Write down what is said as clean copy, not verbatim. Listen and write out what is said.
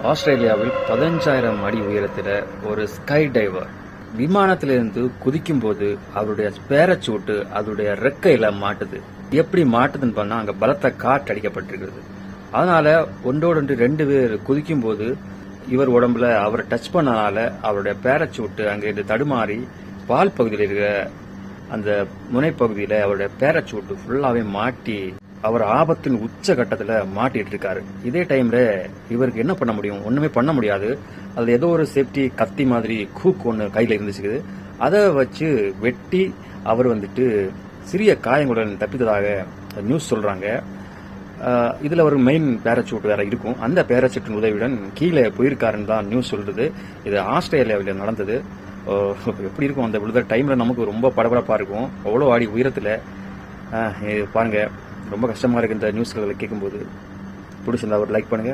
ஆஸ்திரேலியாவில் 15,000 அடி உயரத்தில் ஒரு ஸ்கை டைவர் விமானத்திலிருந்து குதிக்கும் போது அவருடைய பேரச்சூட்டு அதோடைய ரெக்கையில மாட்டுது. எப்படி மாட்டுதுன்னு பண்ணா அங்க பலத்த காற்று அடிக்கப்பட்டிருக்கிறது. அதனால ஒன்றோடொன்று 2 பேர் குதிக்கும் போது இவர் உடம்புல அவரை டச் பண்ணனால அவருடைய பேரச்சூட்டு அங்கிருந்து தடுமாறி பால் பகுதியில் இருக்கிற அந்த முனைப்பகுதியில அவருடைய பேரச்சூட்டு ஃபுல்லாவே மாட்டி அவர் ஆபத்தின் உச்ச கட்டத்துல மாட்டிட்டு இருக்காரு. இதே டைம்ல இவருக்கு என்ன பண்ண முடியும்? ஒண்ணுமே பண்ண முடியாது. அதுல ஏதோ ஒரு சேஃப்டி கத்தி மாதிரி கூக் ஒண்ணு கையில இருந்துச்சு. அதை வச்சு வெட்டி அவர் சிறிய காயங்களுடன் தப்பித்ததாக நியூஸ் சொல்றாங்க. இதுல ஒரு மெயின் பேராசூட் வேற இருக்கும். அந்த பேராசூட்டின் உதவியுடன் கீழே போயிருக்காருன்னு தான் நியூஸ் சொல்றது. இது ஆஸ்திரேலியாவில் நடந்தது. எப்படி இருக்கும் அந்த விழுத டைம்ல? நமக்கு ரொம்ப படபடப்பா இருக்கும். அவ்வளோ அடி உயரத்துல பாருங்க. ரொம்ப கஷ்டமா இருக்கு இந்த நியூஸ்களை கேட்கும்போது. பிடிச்சிருந்தா ஒரு லைக் பண்ணுங்க.